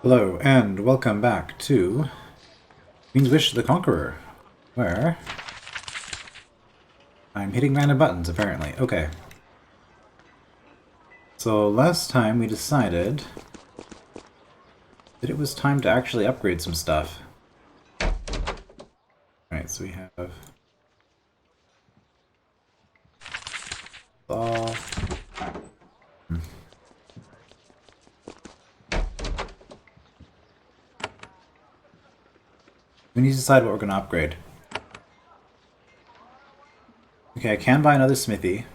Hello, and welcome back to Queen's Wish the Conqueror, where I'm hitting random buttons, apparently. Okay. So last time we decided that it was time to actually upgrade some stuff. Alright, so we have all. We need to decide what we're going to upgrade. Okay, I can buy another smithy.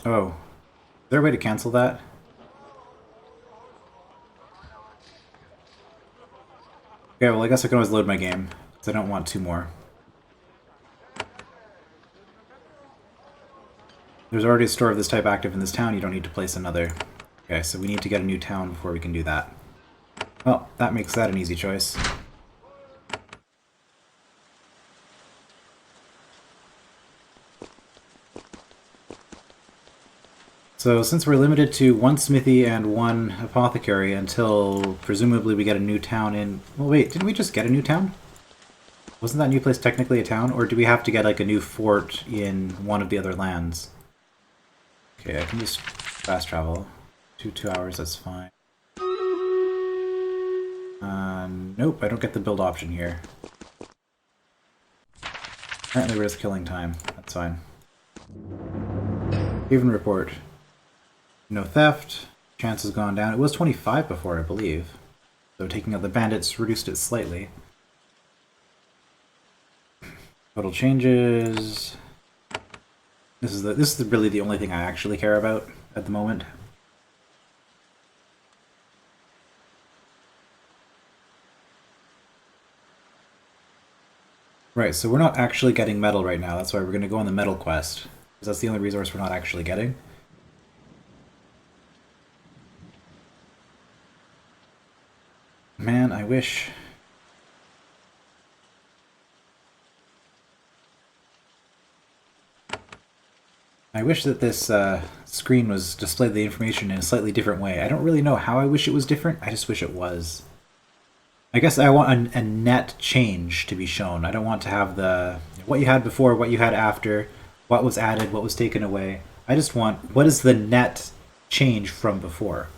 Oh. Is there a way to cancel that? Okay, well I guess I can always load my game, because I don't want two more. There's already a store of this type active in this town, you don't need to place another. Okay, so we need to get a new town before we can do that. Well, that makes that an easy choice. So since we're limited to one smithy and one apothecary until presumably we get a new town in... Well, wait, didn't we just get a new town? Wasn't that new place technically a town? Or do we have to get like a new fort in one of the other lands? Okay, I can just fast travel. 2 hours, that's fine. Nope, I don't get the build option here. Apparently we're just killing time. That's fine. Even report. No theft. Chance has gone down. It was 25 before, I believe. So taking out the bandits reduced it slightly. Total changes. This is really the only thing I actually care about at the moment. Right, so we're not actually getting metal right now. That's why we're going to go on the metal quest. Because that's the only resource we're not actually getting. Man, I wish... I wish that this screen was displayed the information in a slightly different way. I don't really know how I wish it was different, I just wish it was. I guess I want a net change to be shown. I don't want to have the what you had before, what you had after, what was added, what was taken away. I just want what is the net change from before.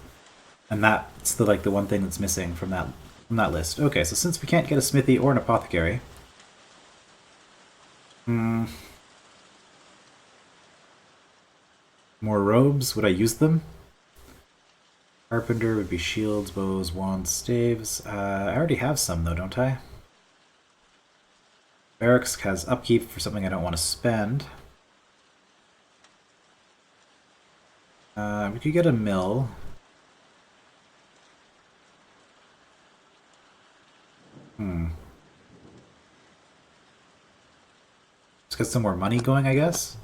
And that's the one thing that's missing from that list. Okay, so since we can't get a smithy or an apothecary, more robes, would I use them? Carpenter would be shields, bows, wands, staves. I already have some though, don't I? Barracks has upkeep for something I don't want to spend. We could get a mill. Let's get some more money going, I guess.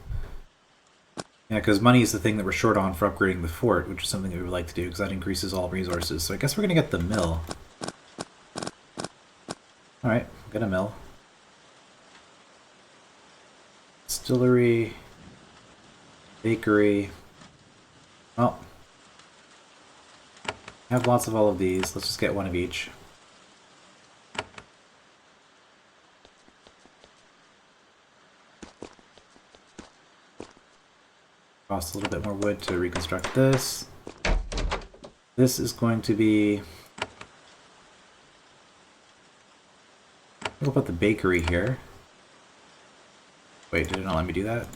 Yeah, because money is the thing that we're short on for upgrading the fort, which is something that we would like to do, because that increases all resources. So I guess we're going to get the mill. Alright, get a mill. Distillery. Bakery. Well. I have lots of all of these. Let's just get one of each. Cost a little bit more wood to reconstruct this. This is going to be... We'll put the bakery here. Wait, did it not let me do that?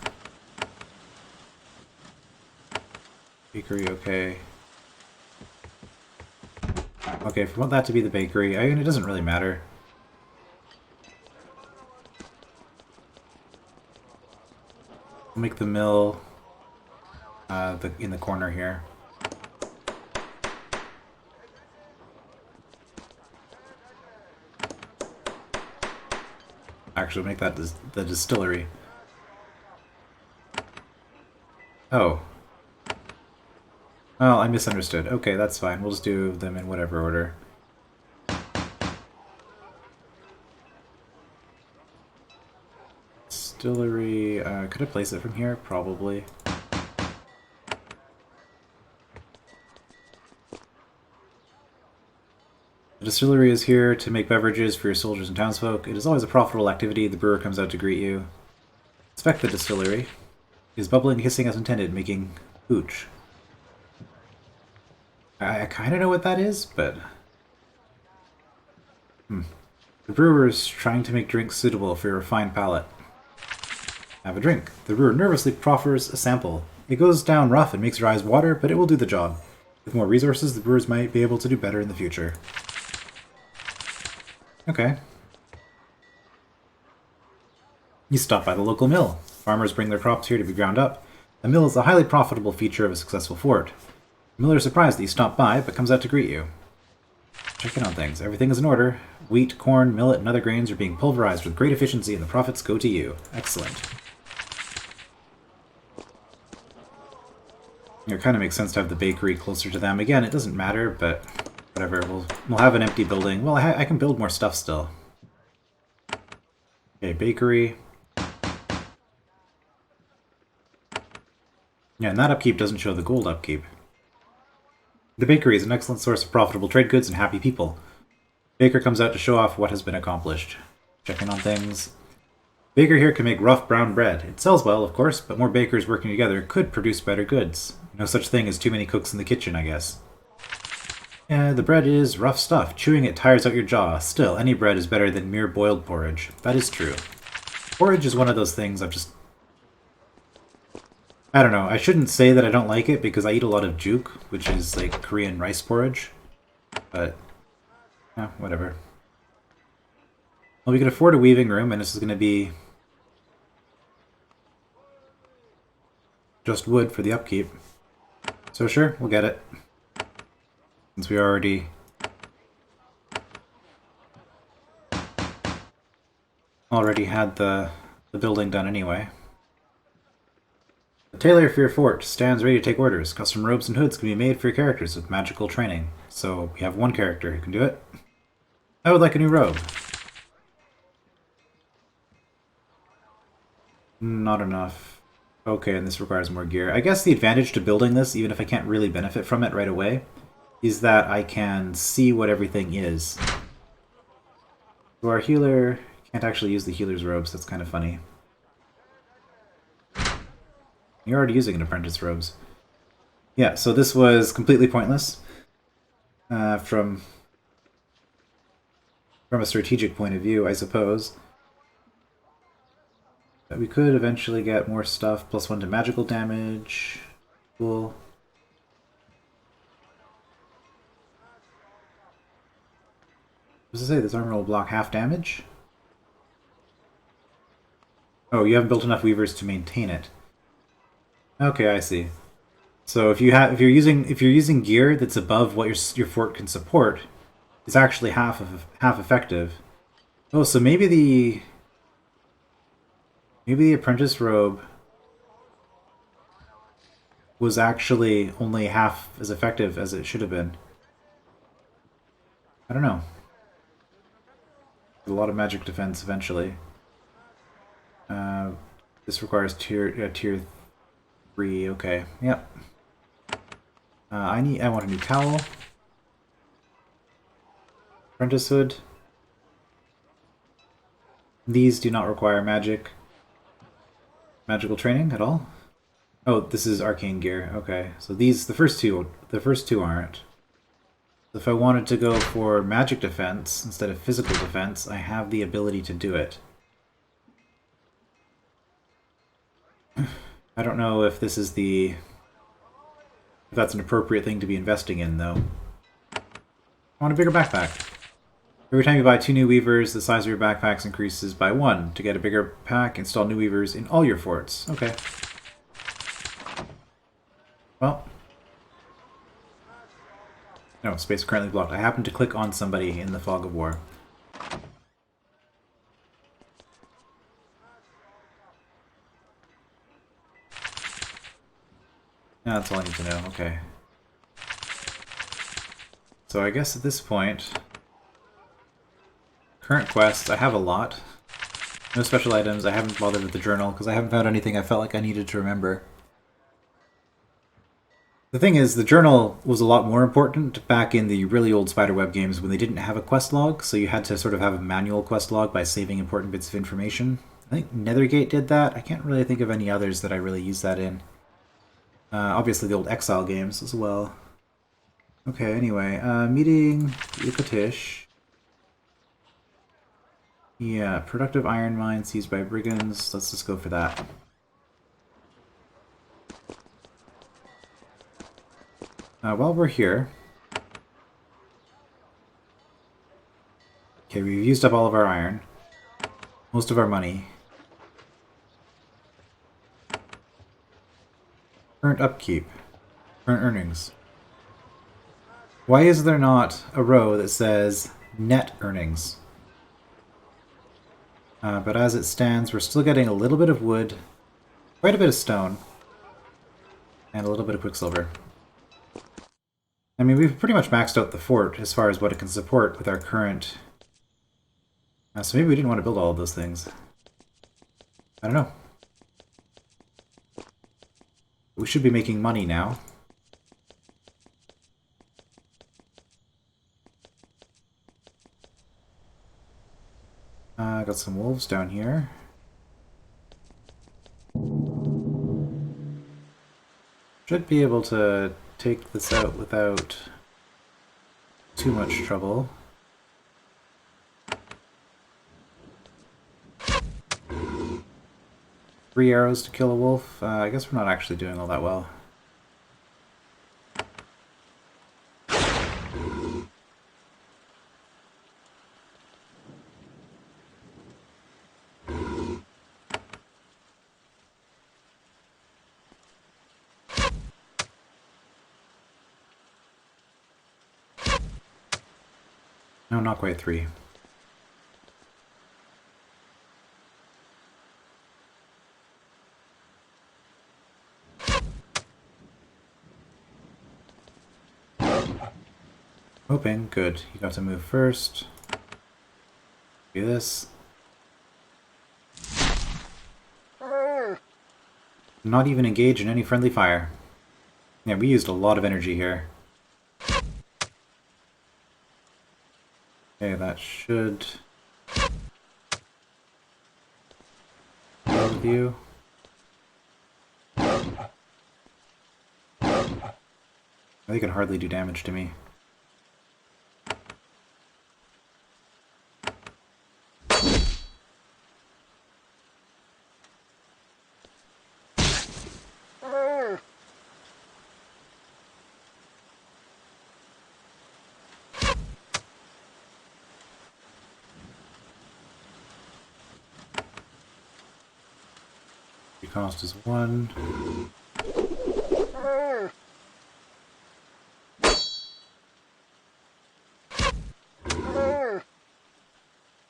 Bakery, okay. Okay, if we want that to be the bakery, I mean, it doesn't really matter. We'll make the mill... in the corner here. Actually, make that the distillery. Oh. Well, I misunderstood. Okay, that's fine. We'll just do them in whatever order. Distillery, could I place it from here? Probably. The distillery is here to make beverages for your soldiers and townsfolk. It is always a profitable activity. The brewer comes out to greet you. Inspect the distillery. It is bubbling, hissing as intended, making hooch. I kind of know what that is, but... The brewer is trying to make drinks suitable for your refined palate. Have a drink. The brewer nervously proffers a sample. It goes down rough and makes your eyes water, but it will do the job. With more resources, the brewers might be able to do better in the future. Okay. You stop by the local mill. Farmers bring their crops here to be ground up. The mill is a highly profitable feature of a successful fort. The miller is surprised that you stop by, but comes out to greet you. Check in on things. Everything is in order. Wheat, corn, millet, and other grains are being pulverized with great efficiency, and the profits go to you. Excellent. It kind of makes sense to have the bakery closer to them. Again, it doesn't matter, but whatever. We'll have an empty building. Well, I can build more stuff still. Okay, bakery. Yeah, and that upkeep doesn't show the gold upkeep. The bakery is an excellent source of profitable trade goods and happy people. Baker comes out to show off what has been accomplished. Checking on things. Baker here can make rough brown bread. It sells well, of course, but more bakers working together could produce better goods. No such thing as too many cooks in the kitchen, I guess. Yeah, the bread is rough stuff. Chewing it tires out your jaw. Still, any bread is better than mere boiled porridge. That is true. Porridge is one of those things I don't know. I shouldn't say that I don't like it because I eat a lot of juk, which is like Korean rice porridge. But, whatever. Well, we can afford a weaving room, and this is going to be just wood for the upkeep. So sure, we'll get it. Since we already had the building done anyway. The tailor for your fort stands ready to take orders. Custom robes and hoods can be made for your characters with magical training. So we have one character who can do it. I would like a new robe. Not enough. Okay, and this requires more gear. I guess the advantage to building this, even if I can't really benefit from it right away, is that I can see what everything is. So our healer can't actually use the healer's robes. That's kind of funny. You're already using an apprentice robes. Yeah, so this was completely pointless from a strategic point of view, I suppose. But we could eventually get more stuff, +1 to magical damage. Cool. What does it say? This armor will block half damage? Oh, you haven't built enough weavers to maintain it. Okay, I see. So if you're using gear that's above what your fort can support, it's actually half effective. Oh, so maybe the apprentice robe was actually only half as effective as it should have been. I don't know. A lot of magic defense eventually. This requires tier 3. Okay, yep. I want a new cowl. Apprentice hood. These do not require magical training at all. Oh, this is arcane gear. Okay, so the first two aren't. So if I wanted to go for magic defense instead of physical defense, I have the ability to do it. I don't know if this is if that's an appropriate thing to be investing in, though. I want a bigger backpack. Every time you buy 2 new weavers, the size of your backpacks increases by 1. To get a bigger pack, install new weavers in all your forts. Okay. Well. No, space currently blocked. I happened to click on somebody in the fog of war. Yeah, that's all I need to know. Okay. So I guess at this point, current quests, I have a lot. No special items. I haven't bothered with the journal because I haven't found anything I felt like I needed to remember. The thing is, the journal was a lot more important back in the really old Spiderweb games when they didn't have a quest log, so you had to sort of have a manual quest log by saving important bits of information. I think Nethergate did that. I can't really think of any others that I really used that in. Obviously the old Exile games as well. Okay, anyway, meeting Yucatish. Yeah, productive iron mine seized by brigands. Let's just go for that. While we're here... Okay, we've used up all of our iron. Most of our money. Current upkeep. Current earnings. Why is there not a row that says net earnings? But as it stands, we're still getting a little bit of wood, quite a bit of stone, and a little bit of quicksilver. I mean, we've pretty much maxed out the fort as far as what it can support with our current... so maybe we didn't want to build all of those things. I don't know. We should be making money now. Got some wolves down here. Should be able to take this out without too much trouble. Three arrows to kill a wolf. I guess we're not actually doing all that well. No, not quite three. Hoping. Good. You got to move first. Do this. Not even engage in any friendly fire. Yeah, we used a lot of energy here. Okay, that should... With you. They can hardly do damage to me. Cost is 1.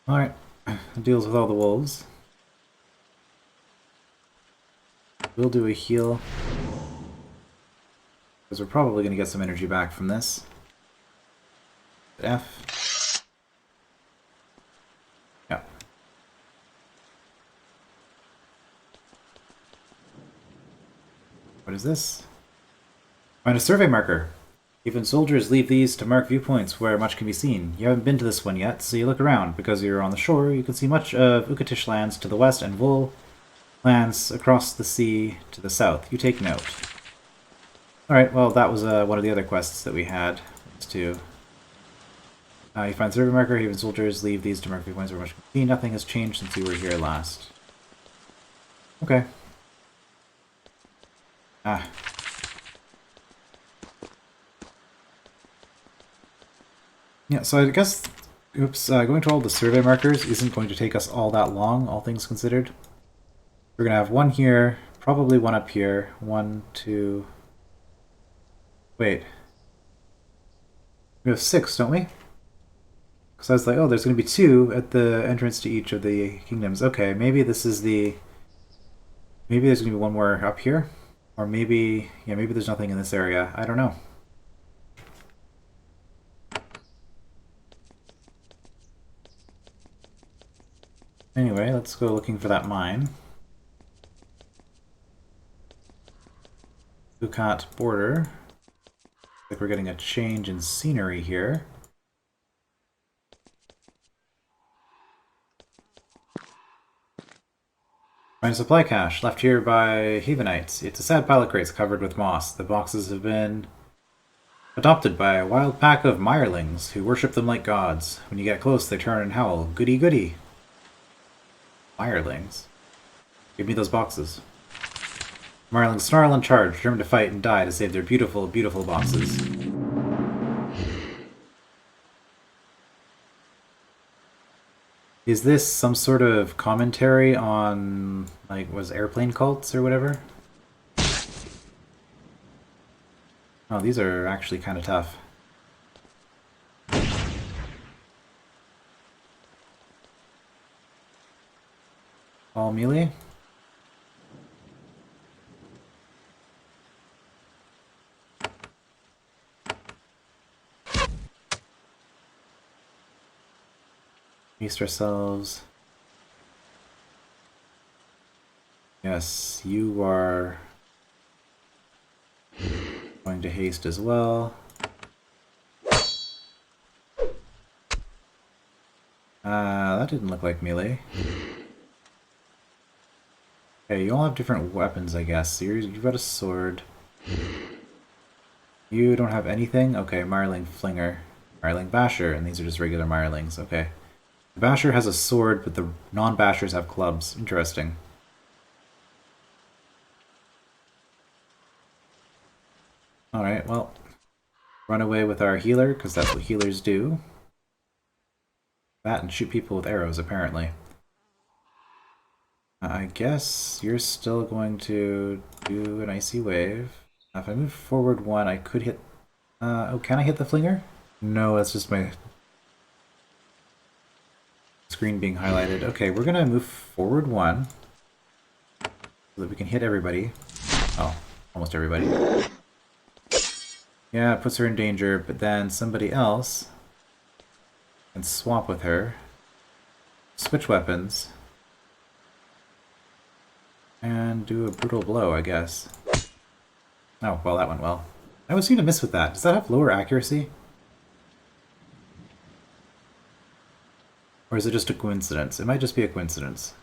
Alright, deals with all the wolves. We'll do a heal. Because we're probably going to get some energy back from this. F. Yeah. What is this? Find a survey marker. Even soldiers leave these to mark viewpoints where much can be seen. You haven't been to this one yet, so you look around. Because you're on the shore, you can see much of Ukatish lands to the west and Vul lands across the sea to the south. You take note. Alright, well that was one of the other quests that we had. Let's do... you find survey marker, even soldiers leave these to mark viewpoints where much can be seen. Nothing has changed since you were here last. Okay. Ah. Yeah, so I guess, going to all the survey markers isn't going to take us all that long, all things considered. We're going to have one here, probably one up here, 1, 2... Wait. We have 6, don't we? Because I was like, oh, there's going to be 2 at the entrance to each of the kingdoms. Okay, maybe this is the... Maybe there's going to be one more up here? Or maybe... Yeah, maybe there's nothing in this area. I don't know. Anyway, let's go looking for that mine. Ducat border. Looks like we're getting a change in scenery here. Find a supply cache left here by Havenites. It's a sad pile of crates covered with moss. The boxes have been adopted by a wild pack of mirelings who worship them like gods. When you get close, they turn and howl, "Goody goody!" Mirelings? Give me those boxes. Mirelings snarl and charge, determined to fight and die to save their beautiful, beautiful boxes. Is this some sort of commentary on, like, was airplane cults or whatever? Oh, these are actually kind of tough. All melee? Haste ourselves. Yes, you are going to haste as well. That didn't look like melee. Okay, you all have different weapons, I guess. So you've got a sword. You don't have anything? Okay, Mireling Flinger. Mireling Basher, and these are just regular Mirelings. Okay. The Basher has a sword, but the non-Bashers have clubs. Interesting. Alright, well, run away with our healer, because that's what healers do. That and shoot people with arrows, apparently. I guess you're still going to do an icy wave. If I move forward one, I could hit... oh, can I hit the flinger? No, that's just my screen being highlighted. Okay, we're gonna move forward one so that we can hit everybody. Oh, almost everybody. Yeah, it puts her in danger, but then somebody else can swap with her. Switch weapons. And do a brutal blow, I guess. Oh, well, that went well. I always seem to miss with that. Does that have lower accuracy? Or is it just a coincidence? It might just be a coincidence.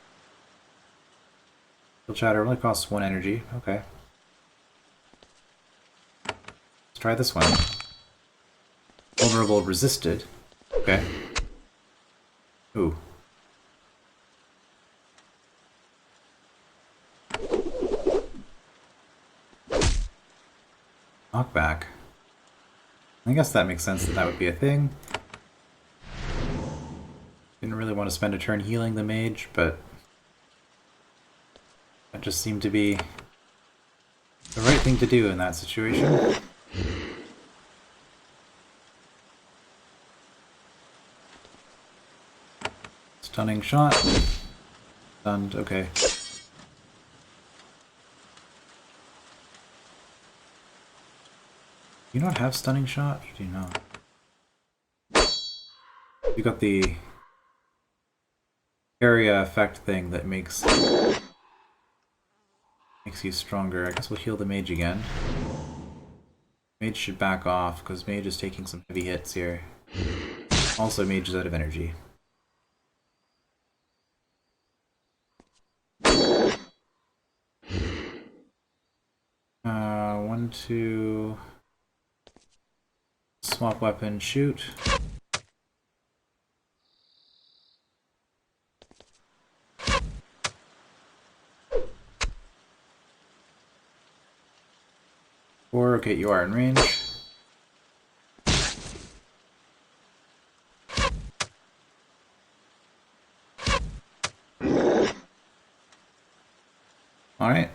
Kill chatter only costs 1 energy. Okay. Let's try this one. Vulnerable resisted. Okay. Ooh. Knockback. I guess that makes sense that that would be a thing. Didn't really want to spend a turn healing the mage, but that just seemed to be the right thing to do in that situation. Stunning shot. Stunned, okay. Do you not have stunning shot? You do not. You got the area effect thing that makes you stronger. I guess we'll heal the mage again. Mage should back off, because mage is taking some heavy hits here. Also, mage is out of energy. One, two... Swap weapon, shoot. Or, okay, you are in range. Alright.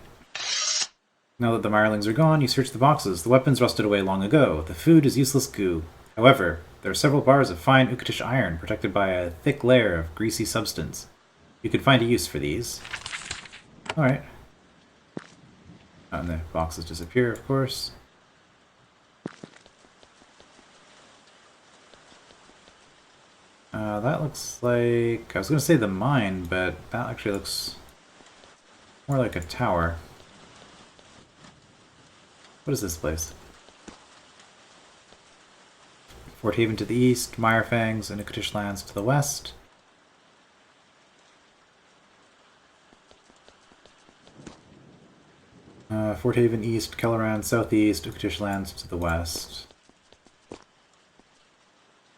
Now that the mirelings are gone, you search the boxes. The weapons rusted away long ago. The food is useless goo. However, there are several bars of fine Ukatish iron protected by a thick layer of greasy substance. You could find a use for these. Alright. And the boxes disappear, of course. That looks like... I was going to say the mine, but that actually looks more like a tower. What is this place? Fort Haven to the east, Mirefangs and Ukatish lands to the west. Fort Haven east, Kelleran southeast, Ukatish lands to the west.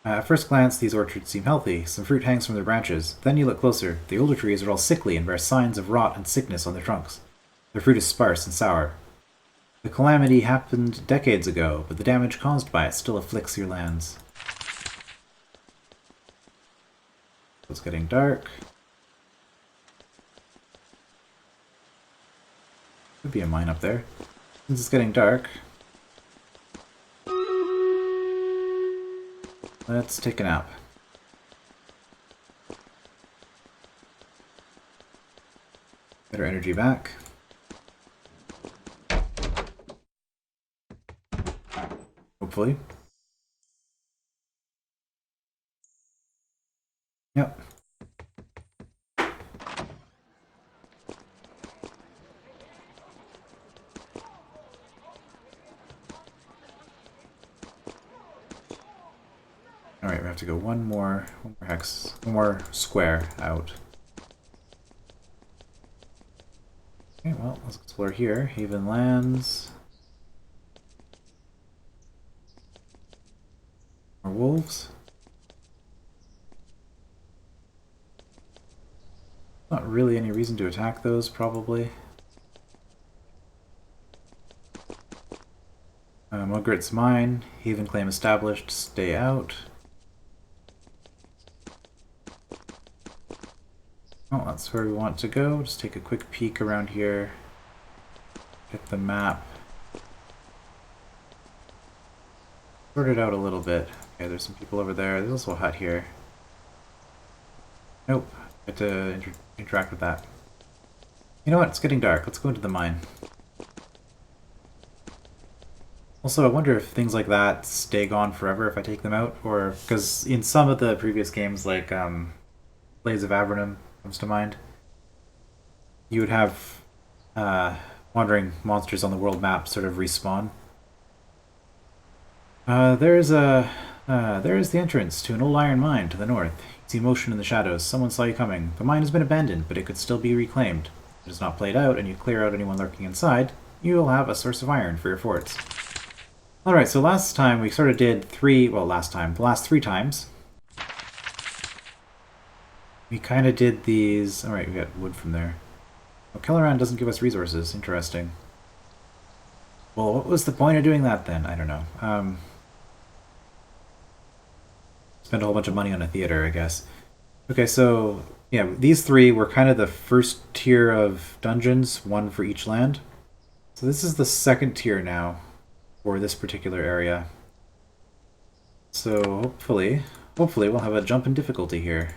At first glance, these orchards seem healthy. Some fruit hangs from their branches. Then you look closer. The older trees are all sickly and bear signs of rot and sickness on their trunks. Their fruit is sparse and sour. The calamity happened decades ago, but the damage caused by it still afflicts your lands. It's getting dark. Could be a mine up there. Since it's getting dark, let's take a nap. Get our energy back. Hopefully. Yep. Alright, we have to go one more square out. Okay, well, let's explore here. Haven lands. More wolves. Not really any reason to attack those, probably. Mugret's mine. Haven claim established. Stay out. Oh, that's where we want to go. Just take a quick peek around here. Get the map. Sort it out a little bit. Okay, there's some people over there. There's also a hut here. Nope. I have to interact with that. You know what? It's getting dark. Let's go into the mine. Also, I wonder if things like that stay gone forever if I take them out, or because in some of the previous games, like Blades of Avernum comes to mind, you would have wandering monsters on the world map sort of respawn. There is the entrance to an old iron mine to the north. You see motion in the shadows. Someone saw you coming. The mine has been abandoned, but it could still be reclaimed. If it is not played out, and you clear out anyone lurking inside, you will have a source of iron for your forts. Alright, so last time we sort of did the last 3 times, we kind of did these... Alright, we got wood from there. Oh, Kelleran doesn't give us resources. Interesting. Well, what was the point of doing that then? I don't know. Spend a whole bunch of money on a theater, I guess. Okay, so yeah, these 3 were kind of the first tier of dungeons, 1 for each land. So this is the second tier now for this particular area. So hopefully we'll have a jump in difficulty here.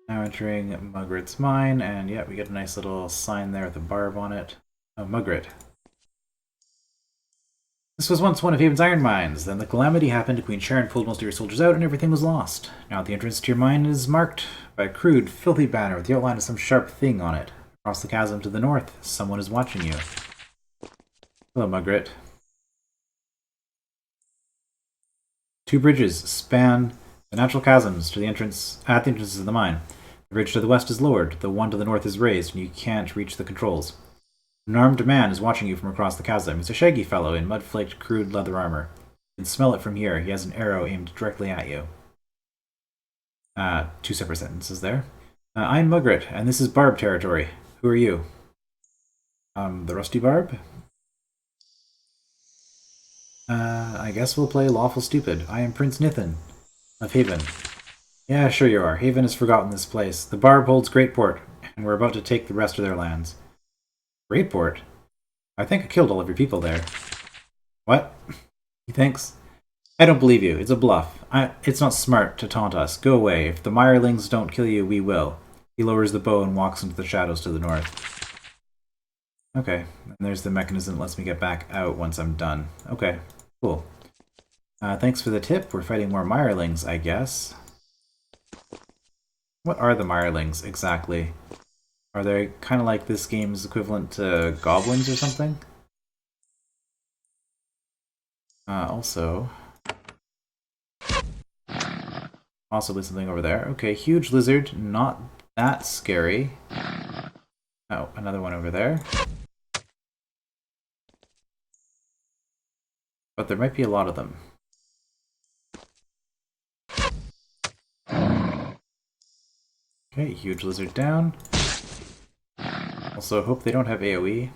Now entering Mugret's mine, and yeah, we get a nice little sign there with a barb on it. Oh, Mugret. This was once one of Haven's iron mines. Then the calamity happened, Queen Sharon pulled most of your soldiers out, and everything was lost. Now the entrance to your mine is marked by a crude, filthy banner with the outline of some sharp thing on it. Across the chasm to the north, someone is watching you. Hello, Mugret. 2 bridges span the natural chasms to the entrance at the entrances of the mine. The bridge to the west is lowered, the one to the north is raised, and you can't reach the controls. An armed man is watching you from across the chasm. He's a shaggy fellow in mud-flaked, crude leather armor. You can smell it from here. He has an arrow aimed directly at you. 2 separate sentences there. I'm Mugret, and this is Barb territory. Who are you? The Rusty Barb? I guess we'll play Lawful Stupid. I am Prince Nithin of Haven. Yeah, sure you are. Haven has forgotten this place. The Barb holds Greatport, and we're about to take the rest of their lands. Greatport? I think I killed all of your people there. What? He thinks? I don't believe you. It's a bluff. It's not smart to taunt us. Go away. If the Mirelings don't kill you, we will. He lowers the bow and walks into the shadows to the north. Okay, and there's the mechanism that lets me get back out once I'm done. Okay, cool. Thanks for the tip. We're fighting more mirelings, I guess. What are the mirelings, exactly? Are they kind of like this game's equivalent to goblins or something? Also... Possibly something over there. Okay, huge lizard, not that scary. Oh, another one over there. But there might be a lot of them. Okay, huge lizard down. Also, hope they don't have AoE.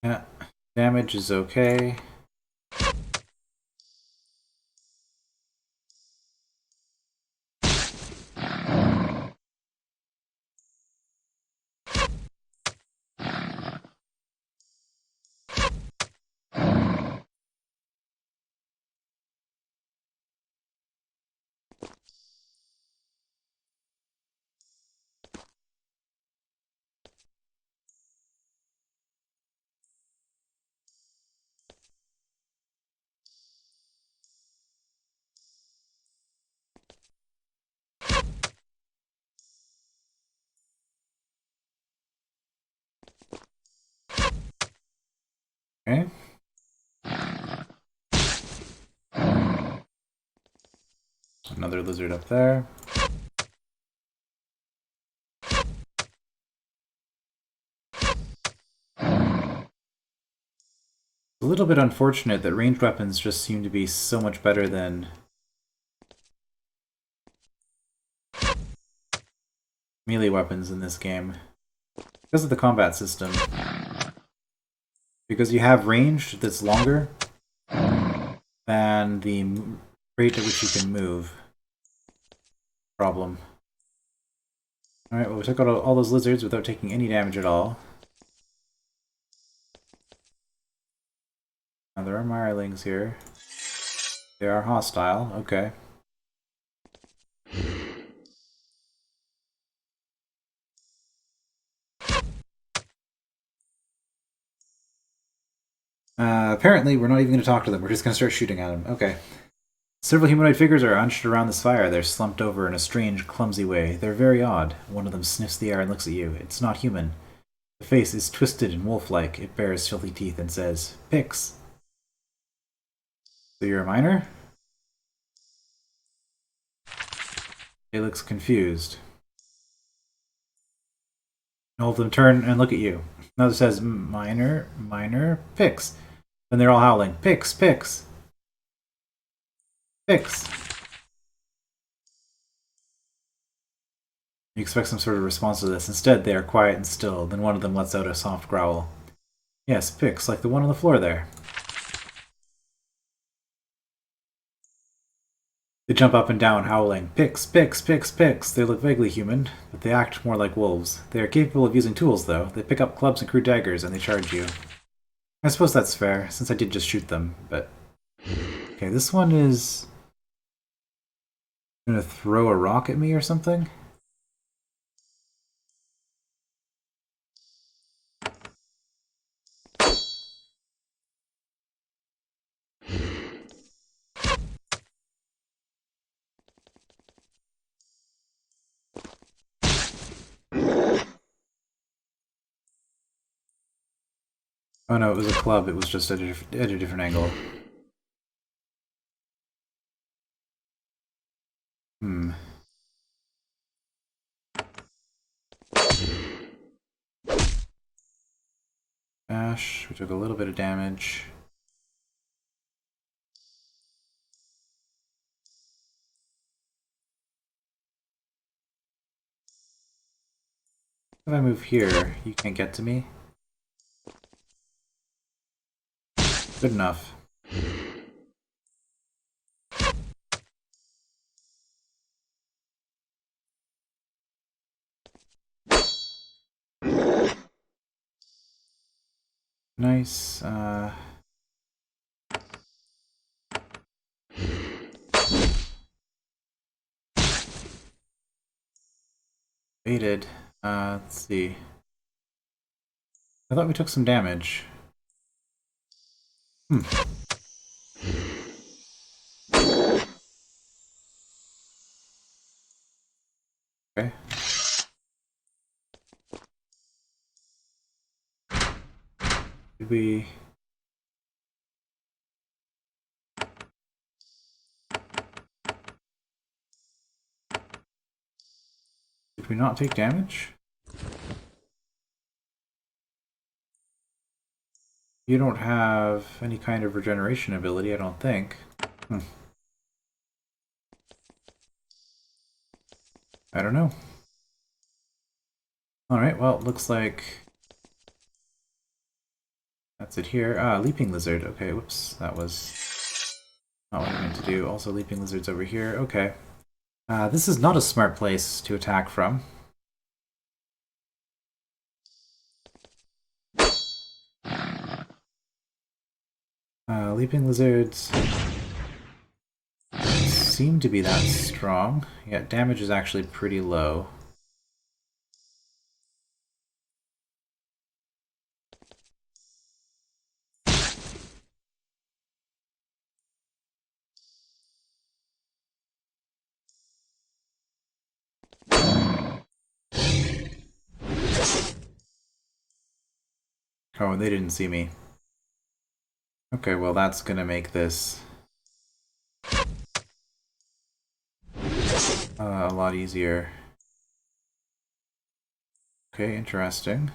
Yeah, damage is okay. Okay. Another lizard up there. A little bit unfortunate that ranged weapons just seem to be so much better than melee weapons in this game. Because of the combat system. Because you have range that's longer than the rate at which you can move. Problem. Alright, well we took out all those lizards without taking any damage at all. Now there are mirelings here. They are hostile, okay. Apparently we're not even going to talk to them, we're just going to start shooting at them. Okay. Several humanoid figures are hunched around this fire. They're slumped over in a strange, clumsy way. They're very odd. One of them sniffs the air and looks at you. It's not human. The face is twisted and wolf-like. It bares filthy teeth and says, "Pix." So you're a miner? It looks confused. All of them turn and look at you. Another says, "Miner, miner, Pix." Then they're all howling, "Pix, Pix, Pix." You expect some sort of response to this. Instead, they are quiet and still. Then one of them lets out a soft growl. "Yes, Pix, like the one on the floor there." They jump up and down, howling, "Pix, Pix, Pix, Pix." They look vaguely human, but they act more like wolves. They are capable of using tools, though. They pick up clubs and crude daggers, and they charge you. I suppose that's fair, since I did just shoot them, but... Okay, this one is... gonna throw a rock at me or something? Oh no, it was a club, it was just at a different angle. Hmm. Bash, we took a little bit of damage. If I move here, you can't get to me. Good enough. Nice, Baited. Let's see. I thought we took some damage. Hmm. Okay. Did we... Did we not take damage? You don't have any kind of regeneration ability, I don't think. Hmm. I don't know. Alright, well, it looks like... That's it here. Ah, Leaping Lizard. Okay, whoops. That was not what I meant to do. Also, Leaping Lizard's over here. Okay. This is not a smart place to attack from. Leaping Lizards seem to be that strong. Yeah, damage is actually pretty low. Oh, they didn't see me. Okay, well that's gonna make this a lot easier. Okay, interesting.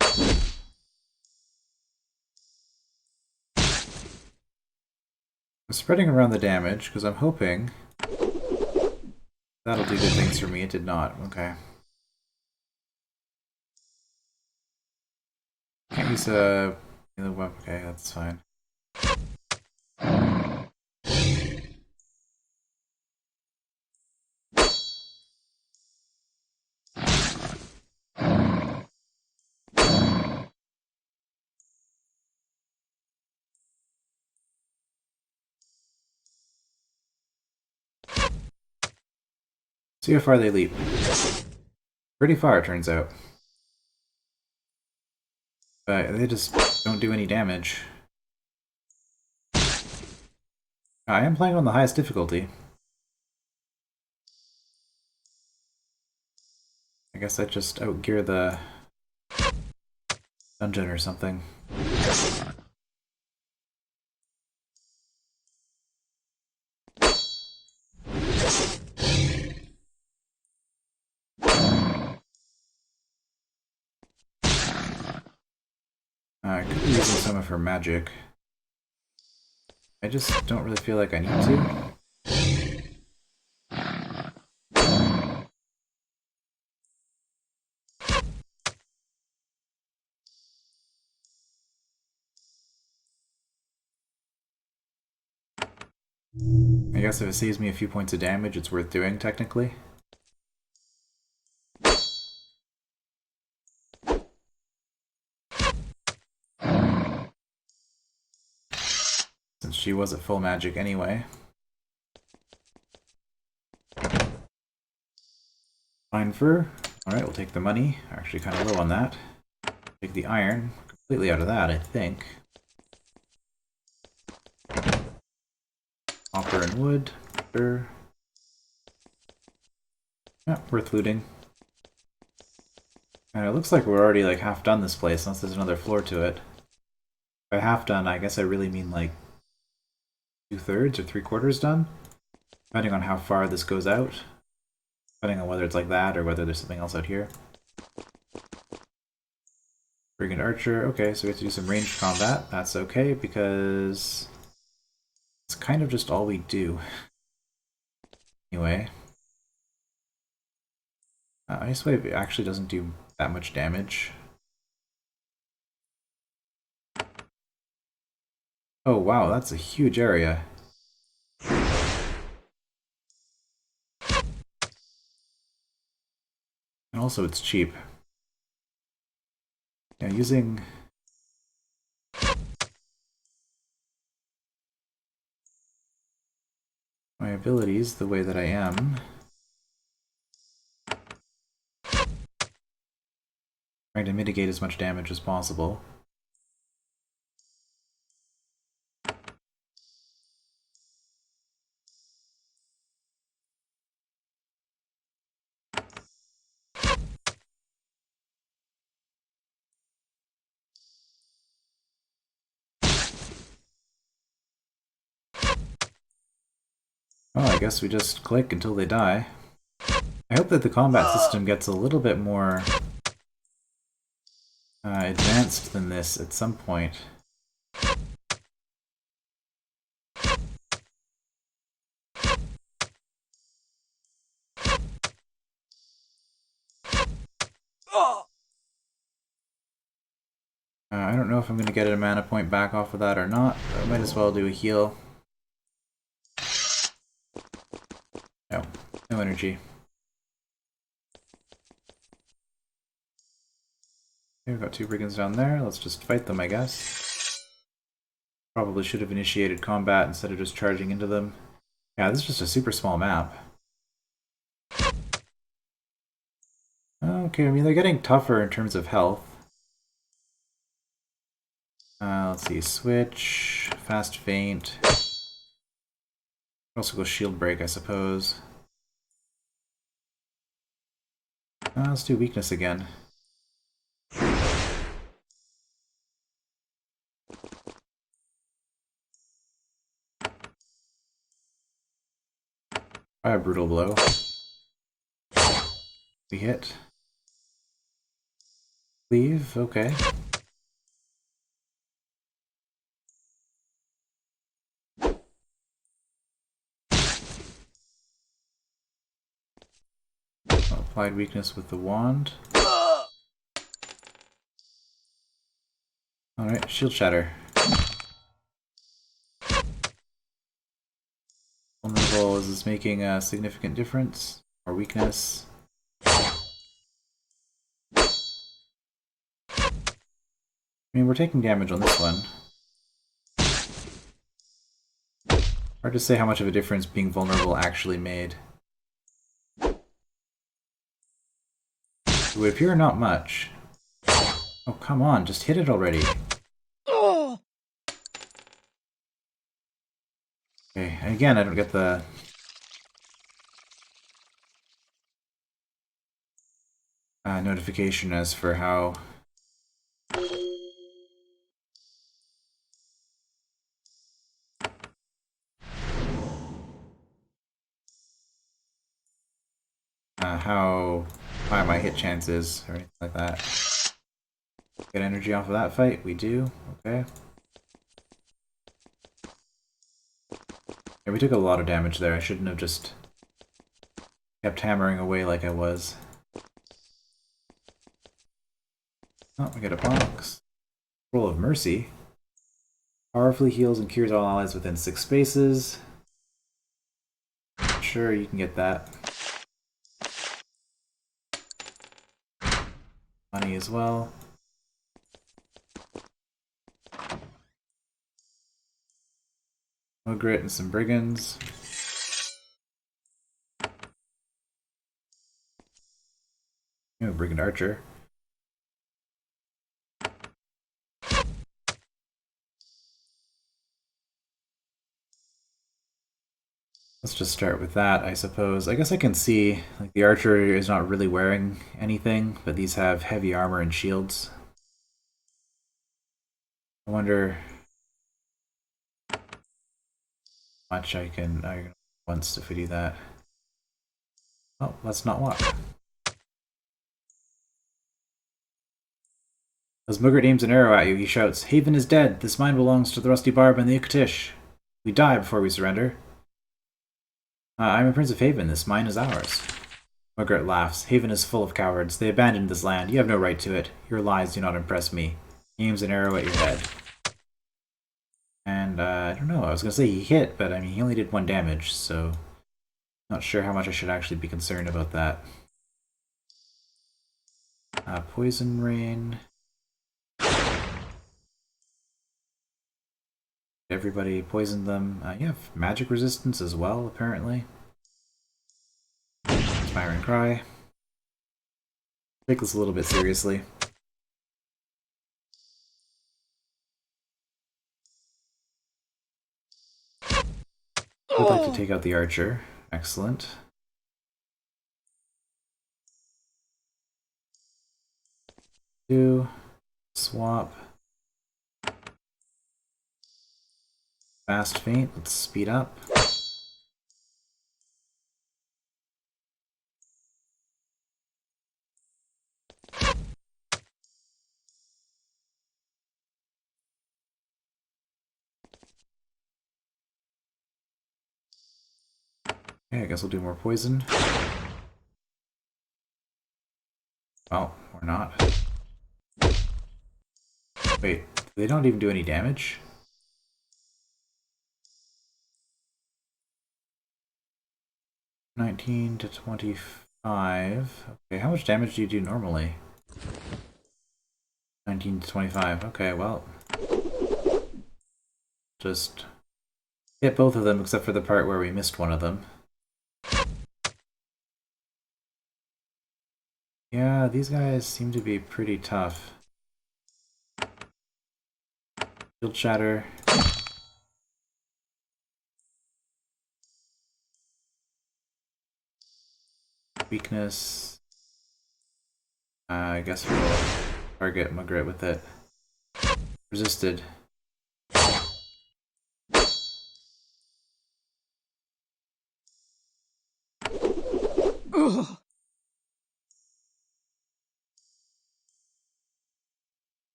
I'm spreading around the damage because I'm hoping that'll do good things for me. It did not. Okay. Can't use a weapon. Okay, that's fine. See how far they leap. Pretty far, it turns out. But they just don't do any damage. I am playing on the highest difficulty. I guess I just outgear the dungeon or something. I could be using some of her magic. I just don't really feel like I need to. I guess if it saves me a few points of damage, it's worth doing, technically. Since she was at full magic anyway. Fine fur. Alright, we'll take the money. Actually kind of low on that. Take the iron. Completely out of that, I think. Copper and wood. Sure. Yeah, worth looting. And it looks like we're already like half done this place, unless there's another floor to it. By half done, I guess I really mean like 2/3 or 3/4 done, depending on how far this goes out. Depending on whether it's like that or whether there's something else out here. Brigand Archer. Okay, so we have to do some ranged combat. That's okay because it's kind of just all we do. Anyway. Ice Wave actually doesn't do that much damage. Oh wow, that's a huge area. And also it's cheap. Yeah, using my abilities the way that I am, Trying to mitigate as much damage as possible. Well, I guess we just click until they die. I hope that the combat system gets a little bit more advanced than this at some point. I don't know if I'm going to get a mana point back off of that or not, but I might as well do a heal. No, no energy. Okay, we've got 2 brigands down there. Let's just fight them, I guess. Probably should have initiated combat instead of just charging into them. Yeah, this is just a super small map. Okay, I mean, they're getting tougher in terms of health. Let's see, switch, fast feint. Also go shield break, I suppose. Let's do weakness again. Try a brutal blow. We hit. Leave, okay. Applied weakness with the wand. Alright, shield shatter. Vulnerable, is this making a significant difference? Or weakness? I mean, we're taking damage on this one. Hard to say how much of a difference being vulnerable actually made. It would appear not much. Oh, come on, just hit it already. Okay, and again, I don't get the... notification as for how... how high my hit chance is, or anything like that. Get energy off of that fight? We do. Okay. Yeah, we took a lot of damage there. I shouldn't have just kept hammering away like I was. Oh, we got a box. Roll of Mercy. Powerfully heals and cures all allies within 6 spaces. Sure, you can get that. Money as well. Mugret and some brigands. Oh, brigand archer. Let's just start with that, I suppose. I guess I can see, like, the archer is not really wearing anything, but these have heavy armor and shields. I wonder how much I can once if we do that. Oh, let's not walk. As Mugret aims an arrow at you, he shouts, "Haven is dead! This mine belongs to the Rusty Barb and the Ukatish. We die before we surrender." I'm a Prince of Haven. This mine is ours. Mugret laughs. "Haven is full of cowards. They abandoned this land. You have no right to it. Your lies do not impress me." He aims an arrow at your head. And, I don't know. I was going to say he hit, but I mean, he only did 1 damage, so... Not sure how much I should actually be concerned about that. Poison Rain. Everybody poisoned them. You have magic resistance as well, apparently. Inspiring Cry. Take this a little bit seriously. Would like to take out the archer. Excellent. Swap. Fast feint. Let's speed up. Okay, I guess we'll do more poison. Well, or not. Wait, they don't even do any damage? $19 to $25. Okay, how much damage do you do normally? 19 to 25. Okay, well. Just hit both of them except for the part where we missed one of them. Yeah, these guys seem to be pretty tough. Shield shatter. Weakness. I guess we'll target Mugret with it. Resisted. Ugh.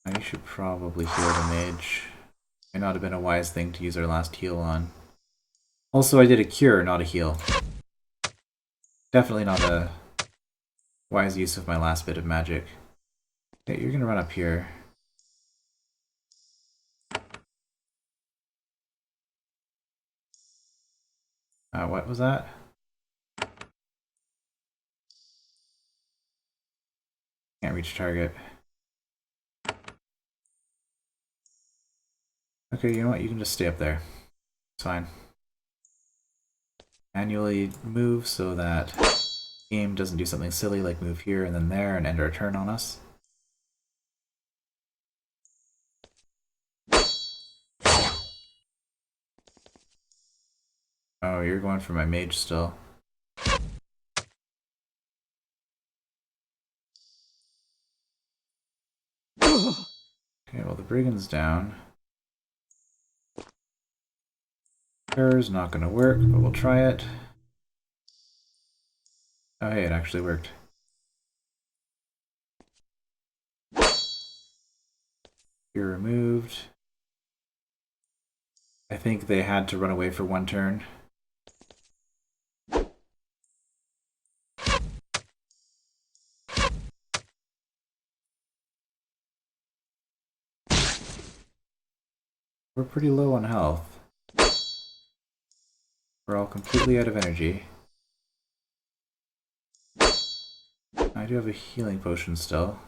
I should probably heal the mage. Might not have been a wise thing to use our last heal on. Also, I did a cure, not a heal. Definitely not a wise use of my last bit of magic. Okay, you're gonna run up here. What was that? Can't reach target. Okay, you know what? You can just stay up there. It's fine. Manually move so that game doesn't do something silly like move here and then there and end our turn on us. Oh, you're going for my mage still. Okay, well the brigand's down. Terror's not gonna work, but we'll try it. Oh hey, it actually worked. You're removed. I think they had to run away for one turn. We're pretty low on health. We're all completely out of energy. I do have a healing potion still.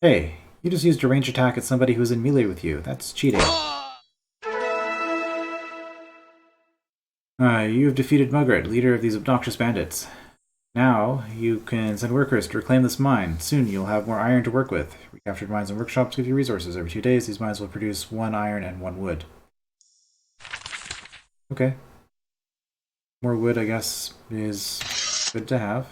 Hey, you just used a range attack at somebody who's in melee with you. That's cheating. You have defeated Mugret, leader of these obnoxious bandits. Now, you can send workers to reclaim this mine. Soon, you'll have more iron to work with. Recaptured mines and workshops give you resources. Every 2 days, these mines will produce 1 iron and 1 wood. Okay. More wood, I guess, is good to have.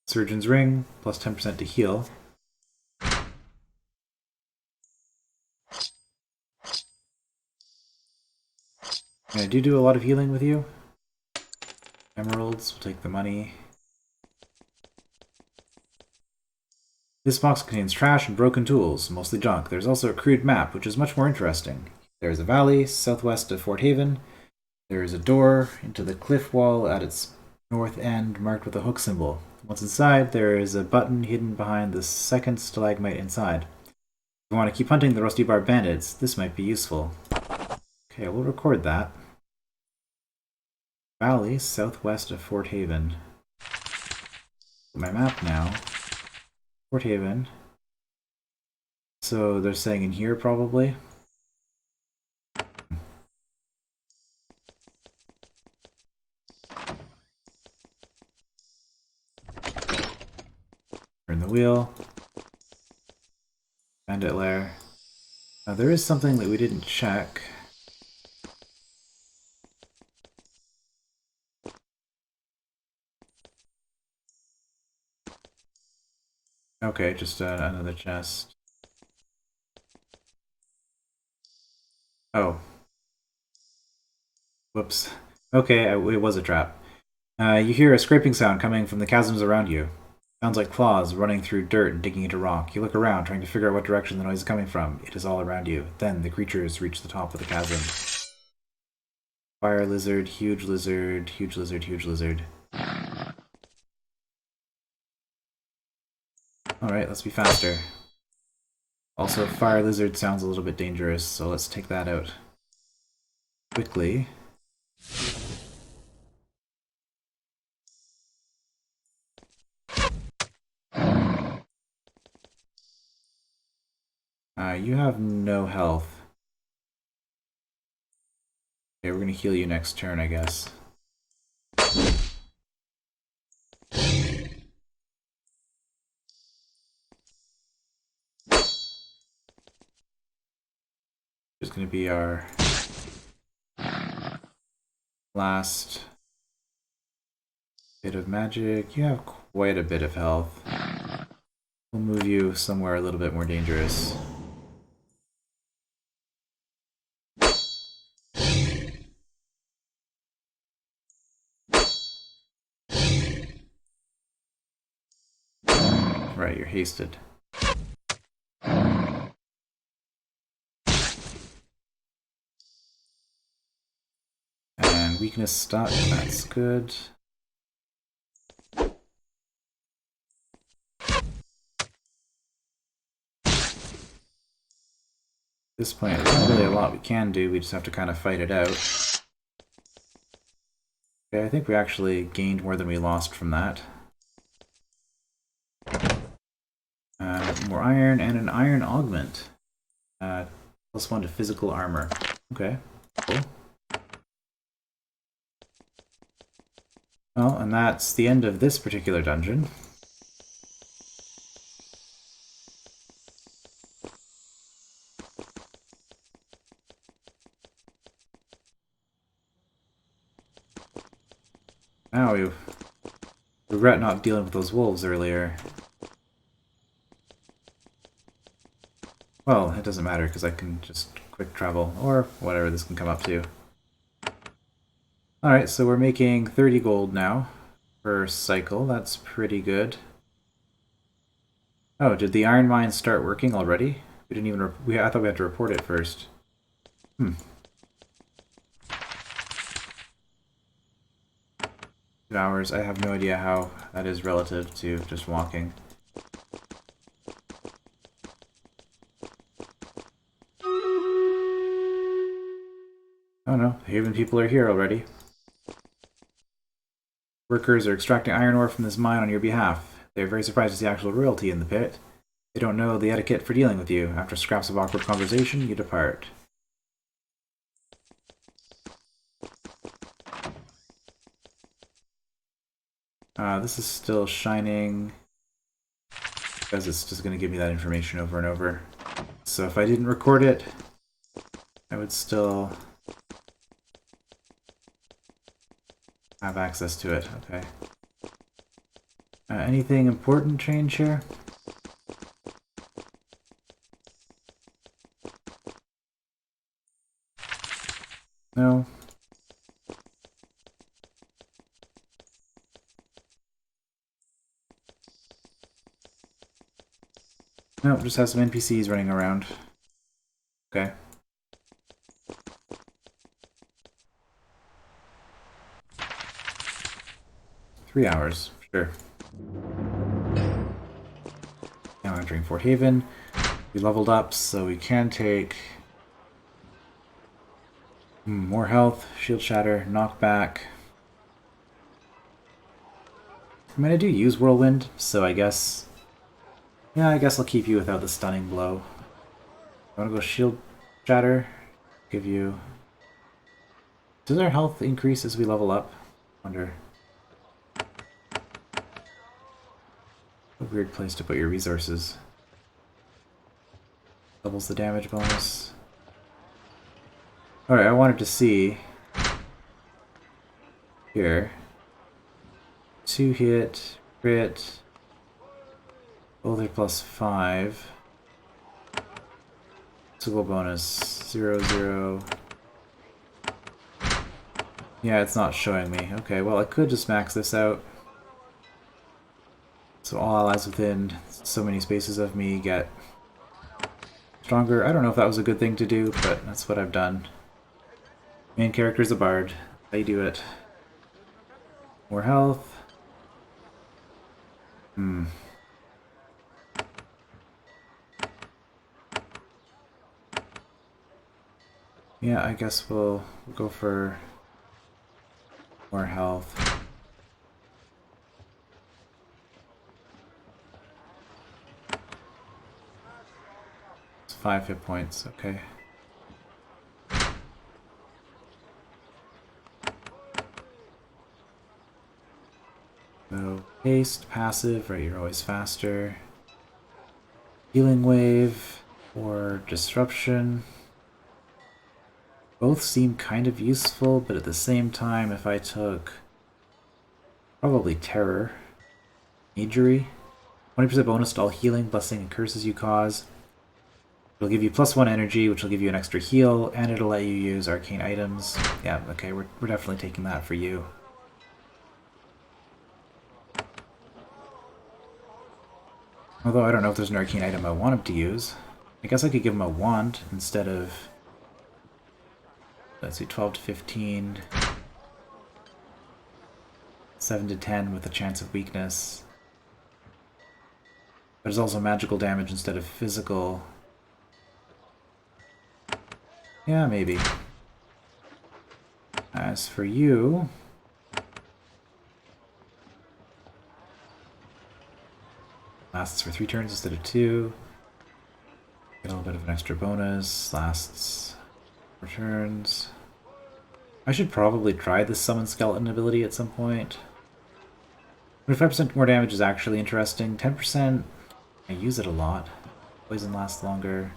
Surgeon's Ring, plus 10% to heal. And I do a lot of healing with you. Emeralds, we'll take the money. This box contains trash and broken tools, mostly junk. There's also a crude map, which is much more interesting. There's a valley southwest of Fort Haven. There is a door into the cliff wall at its north end marked with a hook symbol. Once inside, there is a button hidden behind the second stalagmite inside. If you want to keep hunting the Rusty Bar bandits, this might be useful. Okay, we'll record that. Valley southwest of Fort Haven. My map now. Fort Haven. So they're saying in here probably. Turn the wheel. Bandit lair. Now there is something that we didn't check. Okay, just another chest. Oh. Whoops. Okay, it was a trap. You hear a scraping sound coming from the chasms around you. Sounds like claws running through dirt and digging into rock. You look around, trying to figure out what direction the noise is coming from. It is all around you. Then the creatures reach the top of the chasm. Fire lizard, huge lizard, huge lizard, huge lizard. Alright, let's be faster. Also, fire lizard sounds a little bit dangerous, so let's take that out quickly. You have no health. Okay, we're gonna heal you next turn, I guess. It's gonna be our last bit of magic. You have quite a bit of health. We'll move you somewhere a little bit more dangerous. Right, you're hasted. And weakness stuck, that's good. At this point, there's not really a lot we can do, we just have to kind of fight it out. Okay, I think we actually gained more than we lost from that. More iron and an iron augment. +1 to physical armor. Okay, cool. Well, and that's the end of this particular dungeon. Now we regret not dealing with those wolves earlier. Well, it doesn't matter because I can just quick travel, or whatever this can come up to. Alright, so we're making 30 gold now per cycle. That's pretty good. Oh, did the iron mine start working already? We didn't even... I thought we had to report it first. 2 hours. I have no idea how that is relative to just walking. Oh no, the Haven people are here already. Workers are extracting iron ore from this mine on your behalf. They are very surprised to see actual royalty in the pit. They don't know the etiquette for dealing with you. After scraps of awkward conversation, you depart. This is still shining because it's just going to give me that information over and over. So if I didn't record it, I would still have access to it. Okay. Anything important change here? No. Nope, just have some NPCs running around. Okay. Three hours, sure. Now entering Fort Haven. We leveled up, so we can take more health, shield shatter, knockback. I mean, I do use Whirlwind, so I guess... Yeah, I guess I'll keep you without the stunning blow. I want to go shield shatter. Give you... Does our health increase as we level up? Wonder. A weird place to put your resources. Doubles the damage bonus. Alright, I wanted to see... Here. 2 hit, crit... Boulder plus 5. Physical bonus 0, 0. Yeah, it's not showing me. Okay, well, I could just max this out. So all allies within so many spaces of me get stronger. I don't know if that was a good thing to do, but that's what I've done. Main character's a bard. How you do it. More health. Yeah, I guess we'll go for more health. It's 5 hit points, okay. So, haste, passive, right, you're always faster. Healing wave or disruption. Both seem kind of useful, but at the same time, if I took probably terror, magery, 20% bonus to all healing, blessing, and curses you cause. It'll give you +1 energy, which will give you an extra heal, and it'll let you use arcane items. Yeah, okay, we're definitely taking that for you. Although I don't know if there's an arcane item I want him to use. I guess I could give him a wand instead of... Let's see, 12 to 15... 7 to 10 with a chance of weakness. There's also magical damage instead of physical. Yeah, maybe. As for you... Lasts for 3 turns instead of 2. Get a little bit of an extra bonus. Lasts 4 turns. I should probably try this Summon Skeleton ability at some point. 25% more damage is actually interesting. 10%, I use it a lot. Poison lasts longer.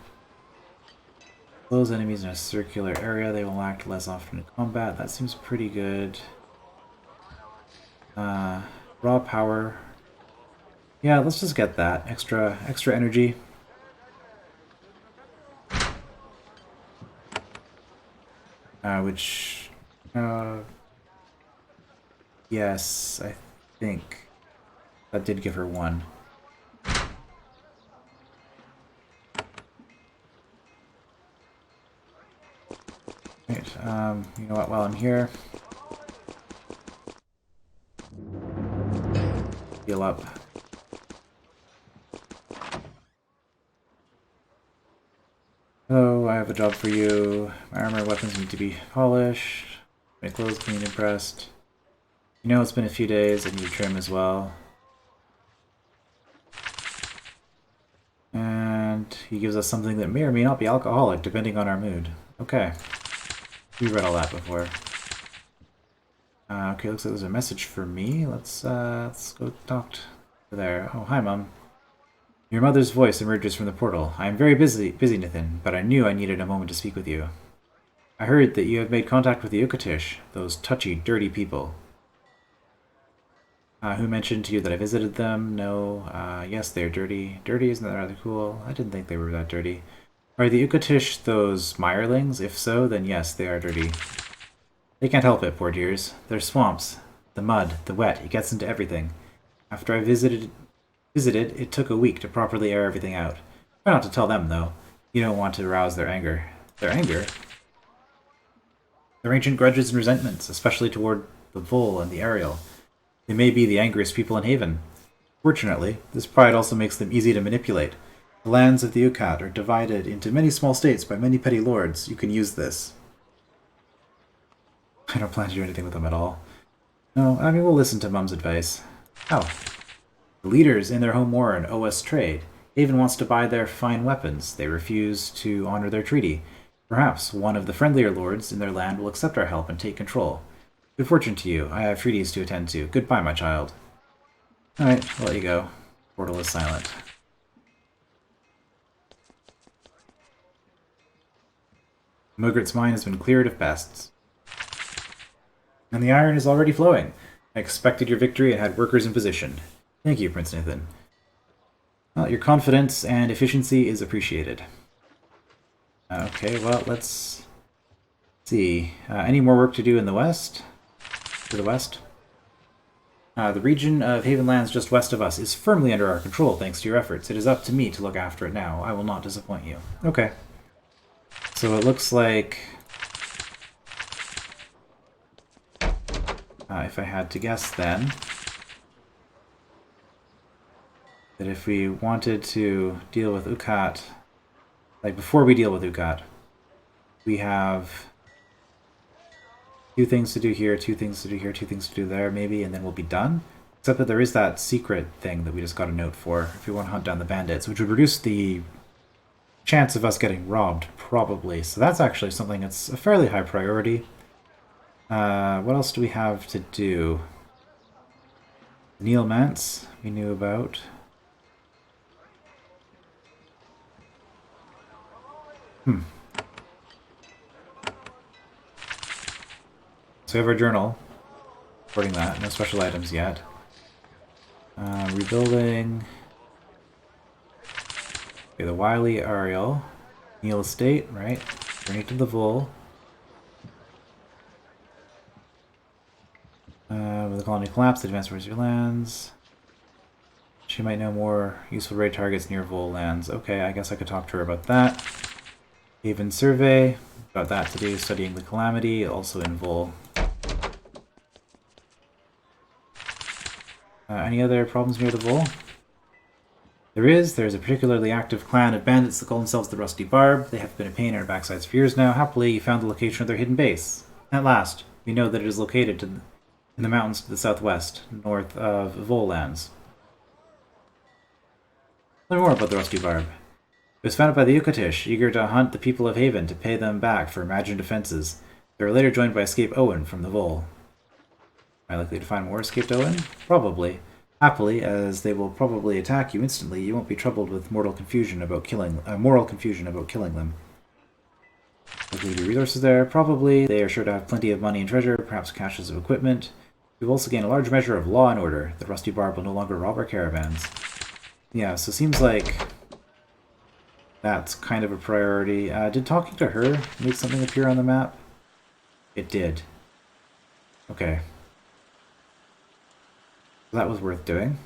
Close enemies in a circular area. They will act less often in combat. That seems pretty good. Raw power. Yeah, let's just get that. Extra energy. Which... yes, I think that did give her 1. Right, you know what, while I'm here... Heal up. Hello, I have a job for you. My armor and weapons need to be polished. My clothes cleaned and pressed. You know it's been a few days, I need to trim as well. And he gives us something that may or may not be alcoholic, depending on our mood. Okay. We read all that before. Okay, looks like there's a message for me. Let's go talk to there. Oh, hi, Mom. Your mother's voice emerges from the portal. I am very busy, Nathan, but I knew I needed a moment to speak with you. I heard that you have made contact with the Ukatish, those touchy, dirty people. Who mentioned to you that I visited them? No. Yes, they're dirty. Dirty, isn't that rather cool? I didn't think they were that dirty. Are the Ukatish those mirelings? If so, then yes, they are dirty. They can't help it, poor dears. Their swamps, the mud, the wet, it gets into everything. After I visited, it took a week to properly air everything out. Try not to tell them, though. You don't want to arouse their anger. Their anger? Their ancient grudges and resentments, especially toward the Vole and the Ariel. They may be the angriest people in Haven. Fortunately, this pride also makes them easy to manipulate. The lands of the Ukat are divided into many small states by many petty lords. You can use this. I don't plan to do anything with them at all. No, I mean, we'll listen to Mum's advice. Oh. The leaders in their home warren owe us trade. Haven wants to buy their fine weapons. They refuse to honor their treaty. Perhaps one of the friendlier lords in their land will accept our help and take control. Good fortune to you. I have treaties to attend to. Goodbye, my child. Alright, I'll let you go. Portal is silent. Mugret's mine has been cleared of pests. And the iron is already flowing. I expected your victory and had workers in position. Thank you, Prince Nathan. Well, your confidence and efficiency is appreciated. Okay, well, let's see. Any more work to do in the west? To the west? The region of Havenlands just west of us is firmly under our control thanks to your efforts. It is up to me to look after it now. I will not disappoint you. Okay. So it looks like... if I had to guess then... that if we wanted to deal with Ukat... like, before we deal with Ukat, we have... 2 things to do here, 2 things to do here, 2 things to do there, maybe, and then we'll be done. Except that there is that secret thing that we just got a note for, if we want to hunt down the bandits, which would reduce the chance of us getting robbed, probably. So that's actually something that's a fairly high priority. What else do we have to do? Neil Mance, we knew about. So we have our journal, reporting that. No special items yet. Rebuilding. Okay, the Wily Ariel. Neil Estate, right? Bring it to the Vul. With the colony collapse, advance towards your lands. She might know more useful raid targets near Vul lands. Okay, I guess I could talk to her about that. Haven Survey. Got that to do, studying the Calamity, also in Vul. Any other problems near the Vul? There's a particularly active clan of bandits that call themselves the Rusty Barb. They have been a pain in our backsides for years now. Happily, you found the location of their hidden base. At last, we know that it is located in the mountains to the southwest, north of Vul lands. Learn more about the Rusty Barb. It was founded by the Ukatish, eager to hunt the people of Haven to pay them back for imagined offenses. They were later joined by escaped Owen from the Vul. Am I likely to find more escaped Owen? Probably. Happily, as they will probably attack you instantly, you won't be troubled with moral confusion about killing them. Likely to be resources there? Probably. They are sure to have plenty of money and treasure, perhaps caches of equipment. We've also gained a large measure of law and order. The Rusty Barb will no longer rob our caravans. Yeah, so it seems like that's kind of a priority. Did talking to her make something appear on the map? It did. Okay. That was worth doing.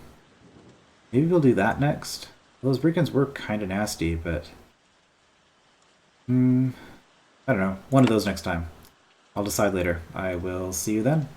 Maybe we'll do that next. Those break-ins were kind of nasty, but... I don't know. One of those next time. I'll decide later. I will see you then.